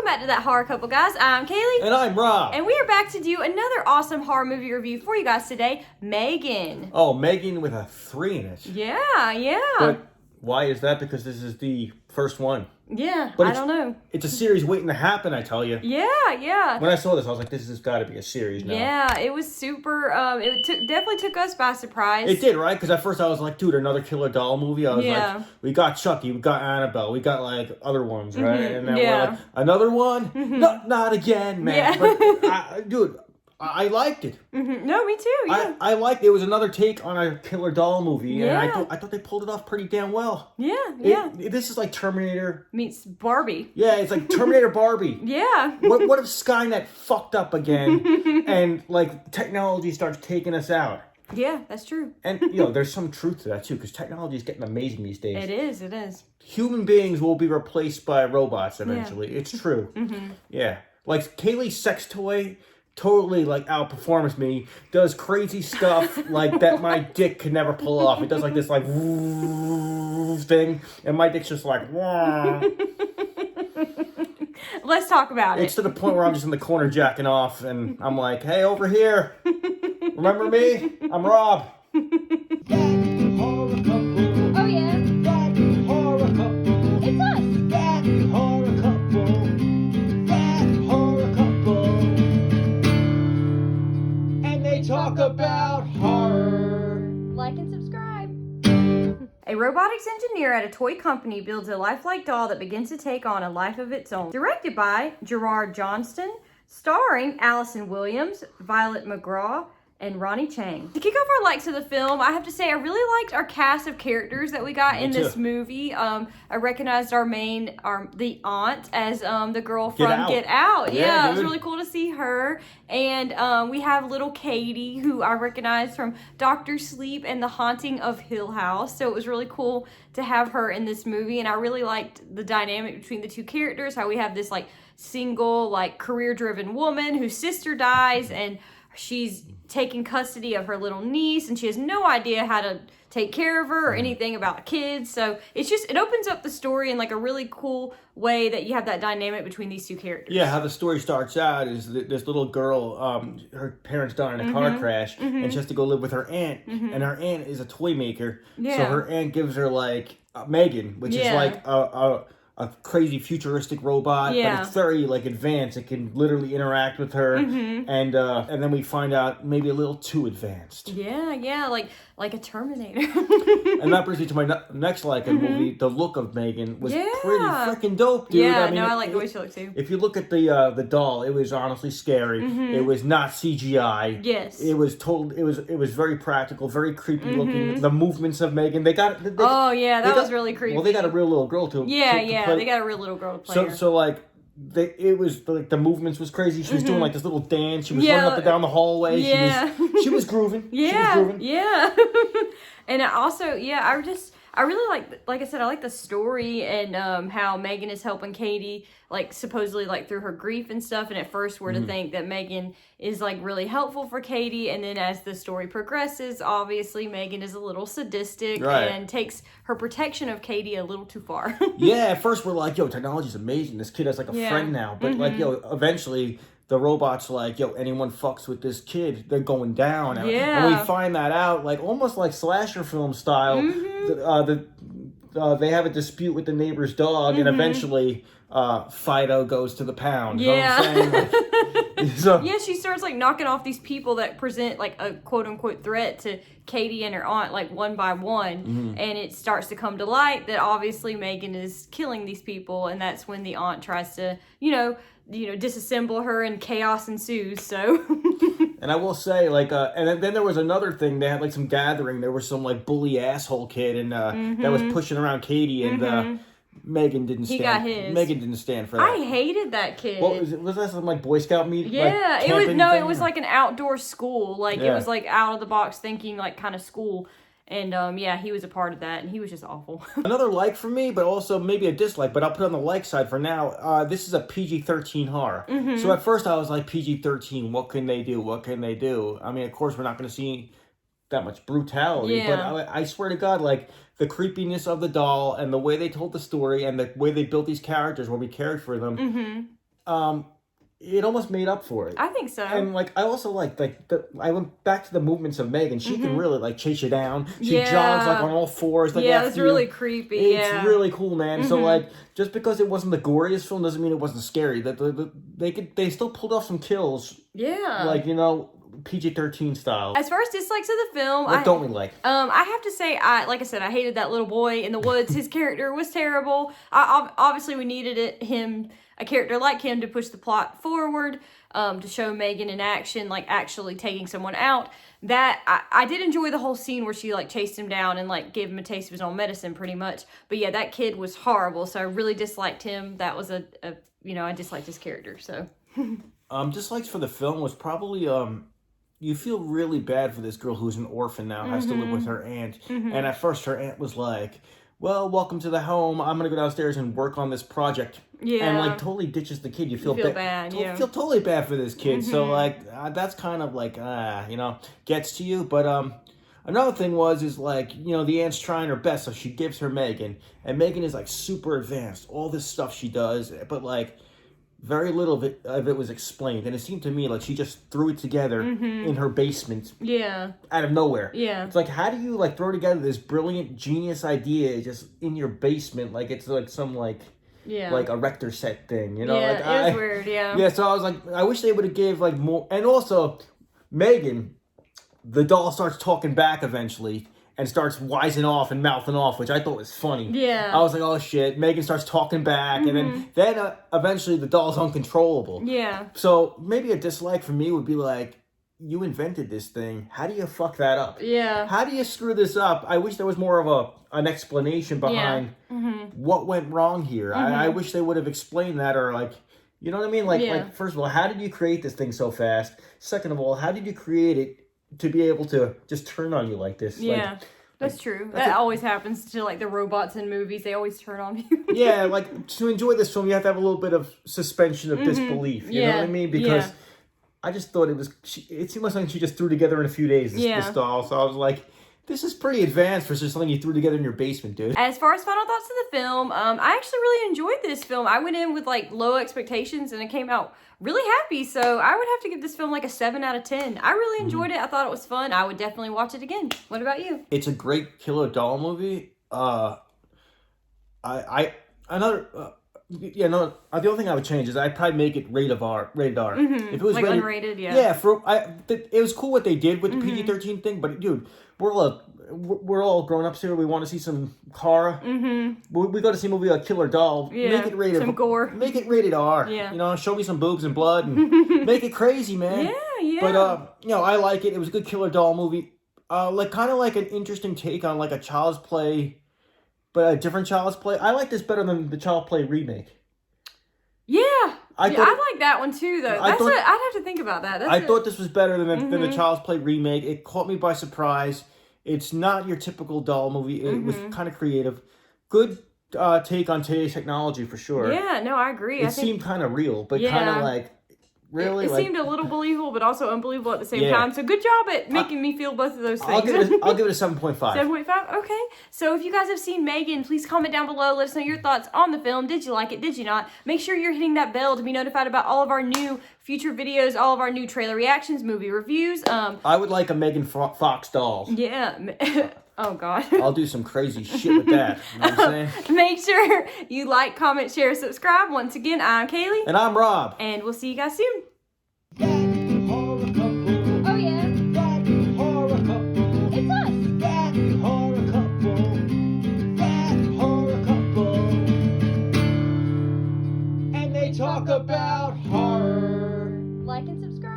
back to That Horror Couple, guys. I'm Kaylee. And I'm Rob. And we are back to do another awesome horror movie review for you guys today, M3GAN. Oh, M3GAN with a 3 in it. Yeah. But why is that? Because this is the first one. Yeah, but I don't know. It's a series waiting to happen, I tell you. Yeah. When I saw this, I was like, this has got to be a series now. Yeah, it was super, definitely took us by surprise. It did, right? Because at first I was like, dude, another killer doll movie? I was like, we got Chucky, we got Annabelle, we got like other ones, right? And then we're like, another one? Not again, man. But, dude, I liked it. No, me too. Yeah. I liked it. It was another take on a killer doll movie, and Yeah. I thought they pulled it off pretty damn well. Yeah. This is like Terminator Meets Barbie. Yeah, it's like Terminator Barbie. Yeah. What if Skynet fucked up again, and like technology starts taking us out? Yeah, that's true. And there's some truth to that too, because technology is getting amazing these days. It is. Human beings will be replaced by robots eventually. Yeah. It's true. Yeah, like Kaylee's sex toy totally like outperforms me, does crazy stuff like that my dick could never pull off. It does like this like thing, and my dick's just like wah. Let's talk about it. It's to the point where I'm just in the corner jacking off, and I'm like, hey, over here, remember me? I'm Rob. That horror couple. Oh yeah. That horror couple. It's us. That horror couple. That horror couple. And they talk about horror. Like and subscribe. A robotics engineer at a toy company builds a lifelike doll that begins to take on a life of its own. Directed by Gerard Johnston, starring Allison Williams, Violet McGraw, and Ronnie Chang. To kick off our likes of the film, I have to say I really liked our cast of characters that we got in this movie. I recognized the aunt as the girl from Get Out. Yeah, it was really cool to see her. And we have little Katie, who I recognized from Dr. Sleep and The Haunting of Hill House. So it was really cool to have her in this movie. And I really liked the dynamic between the two characters, how we have this like single, like career-driven woman whose sister dies, and she's taking custody of her little niece, and she has no idea how to take care of her or anything about kids. So it opens up the story in like a really cool way that you have that dynamic between these two characters. Yeah, how the story starts out is this little girl, her parents died in a car crash, and she has to go live with her aunt, and her aunt is a toy maker. So her aunt gives her like M3GAN, which is like a crazy futuristic robot, but it's very like advanced. It can literally interact with her, and then we find out maybe a little too advanced. Yeah, like a Terminator. And that brings me to my next like movie. The look of M3GAN was pretty freaking dope, dude. Yeah, I like the way she looks too. If you look at the doll, it was honestly scary. It was not CGI. Yes, it was It was very practical, very creepy looking. The movements of M3GAN, that was really creepy. Well, they got a real little girl too. They got a real little girl to play her. So like, it was like the movements was crazy. She was doing like this little dance. She was running up and down the hallway. She was grooving. Yeah. And also, I really like I said, I like the story and how M3GAN is helping Katie, like supposedly like through her grief and stuff. And at first we're to think that M3GAN is like really helpful for Katie. And then as the story progresses, obviously M3GAN is a little sadistic and takes her protection of Katie a little too far. Yeah, at first we're like, yo, technology's amazing. This kid has like a friend now. But like, yo, eventually the robot's like, yo, anyone fucks with this kid, they're going down. And we find that out, like almost like slasher film style. They have a dispute with the neighbor's dog, and eventually Fido goes to the pound. You know what I'm saying? Yeah, she starts like knocking off these people that present like a quote unquote threat to Katie and her aunt, like one by one, and it starts to come to light that obviously M3GAN is killing these people, and that's when the aunt tries to, disassemble her, and chaos ensues. So, and I will say, like, and then there was another thing. They had like some gathering. There was some like bully asshole kid, and that was pushing around Katie, and M3GAN didn't stand. He got his. M3GAN didn't stand for that. I hated that kid. What was it? Was that some like Boy Scout meet? Yeah, like, it was like an outdoor school. Like it was like out of the box thinking, like kind of school. And he was a part of that, and he was just awful. Another like for me, but also maybe a dislike, but I'll put it on the like side for now. This is a PG-13 horror. So at first I was like, PG-13, what can they do? What can they do? I mean, of course, we're not going to see that much brutality, but I swear to God, like, the creepiness of the doll and the way they told the story and the way they built these characters where we cared for them, it almost made up for it. I think so. And like I also like I went back to the movements of M3GAN. She can really like chase you down. She jogs like on all fours. Like yeah, it's really creepy. It's really cool, man. So like just because it wasn't the goriest film doesn't mean it wasn't scary. That they still pulled off some kills. Yeah. Like PG-13 style. As far as dislikes of the film, what don't we like? I have to say, like I said, I hated that little boy in the woods. His character was terrible. Obviously, we needed a character like him to push the plot forward, to show M3GAN in action, like actually taking someone out. That I did enjoy the whole scene where she like chased him down and like gave him a taste of his own medicine, pretty much. But yeah, that kid was horrible, so I really disliked him. That was I disliked his character. So dislikes for the film was probably you feel really bad for this girl who's an orphan now, has to live with her aunt. And at first her aunt was like, well, welcome to the home. I'm going to go downstairs and work on this project. Yeah. And like totally ditches the kid. You feel bad. You feel totally bad for this kid. So like that's kind of like, gets to you. But another thing is like, the aunt's trying her best. So she gives her M3GAN. And M3GAN is like super advanced. All this stuff she does. But like, very little of it was explained, and it seemed to me like she just threw it together in her basement. Yeah. Out of nowhere. Yeah. It's like, how do you like throw together this brilliant genius idea just in your basement? Like it's like some like a Rector set thing, Yeah, like, it was weird. Yeah. Yeah. So I was like, I wish they would have gave like more, and also M3GAN, the doll starts talking back eventually. And starts wising off and mouthing off, which I thought was funny. Yeah. I was like, oh shit. M3GAN starts talking back, and then eventually the doll's uncontrollable. Yeah. So maybe a dislike for me would be like, you invented this thing. How do you fuck that up? Yeah. How do you screw this up? I wish there was more of an explanation behind what went wrong here. I wish they would have explained that, or like, you know what I mean? Like, first of all, how did you create this thing so fast? Second of all, how did you create it to be able to just turn on you like this? Yeah, that's true. That always happens to like the robots in movies. They always turn on you. Yeah, like to enjoy this film, you have to have a little bit of suspension of disbelief. You know what I mean? Because I just thought it seemed like something she just threw together in a few days, this doll. So I was like, this is pretty advanced for just something you threw together in your basement, dude. As far as final thoughts of the film, I actually really enjoyed this film. I went in with like low expectations and it came out really happy. So I would have to give this film like a 7 out of 10. I really enjoyed it. I thought it was fun. I would definitely watch it again. What about you? It's a great killer doll movie. The only thing I would change is I'd probably make it rated R. If it was like rated, unrated, it was cool what they did with the PG-13 thing, but dude, we're all grown ups here. We want to see some horror. We go to see a movie like Killer Doll. Yeah, make it rated some gore. Make it rated R. Yeah. Show me some boobs and blood and make it crazy, man. Yeah. But I like it. It was a good Killer Doll movie. Kind of like an interesting take on like a Child's Play, but a different Child's Play. I like this better than the Child's Play remake. Yeah. I like that one too, though. I'd have to think about that. I thought this was better than the Child's Play remake. It caught me by surprise. It's not your typical doll movie. It was kind of creative. Good take on today's technology for sure. Yeah, no, I agree. It seemed kind of real, but kind of like, really? It seemed a little believable, but also unbelievable at the same time. So good job at making me feel both of those things. I'll give it a 7.5. 7.5? Okay. So if you guys have seen M3GAN, please comment down below. Let us know your thoughts on the film. Did you like it? Did you not? Make sure you're hitting that bell to be notified about all of our new future videos, all of our new trailer reactions, movie reviews. I would like a Megan Fox doll. Yeah. Oh, God. I'll do some crazy shit with that. You know what I'm saying? Make sure you like, comment, share, subscribe. Once again, I'm Kaylee. And I'm Rob. And we'll see you guys soon. That horror couple. Oh, yeah. That horror couple. It's us. That horror couple. That horror couple. And they talk about horror. Like and subscribe.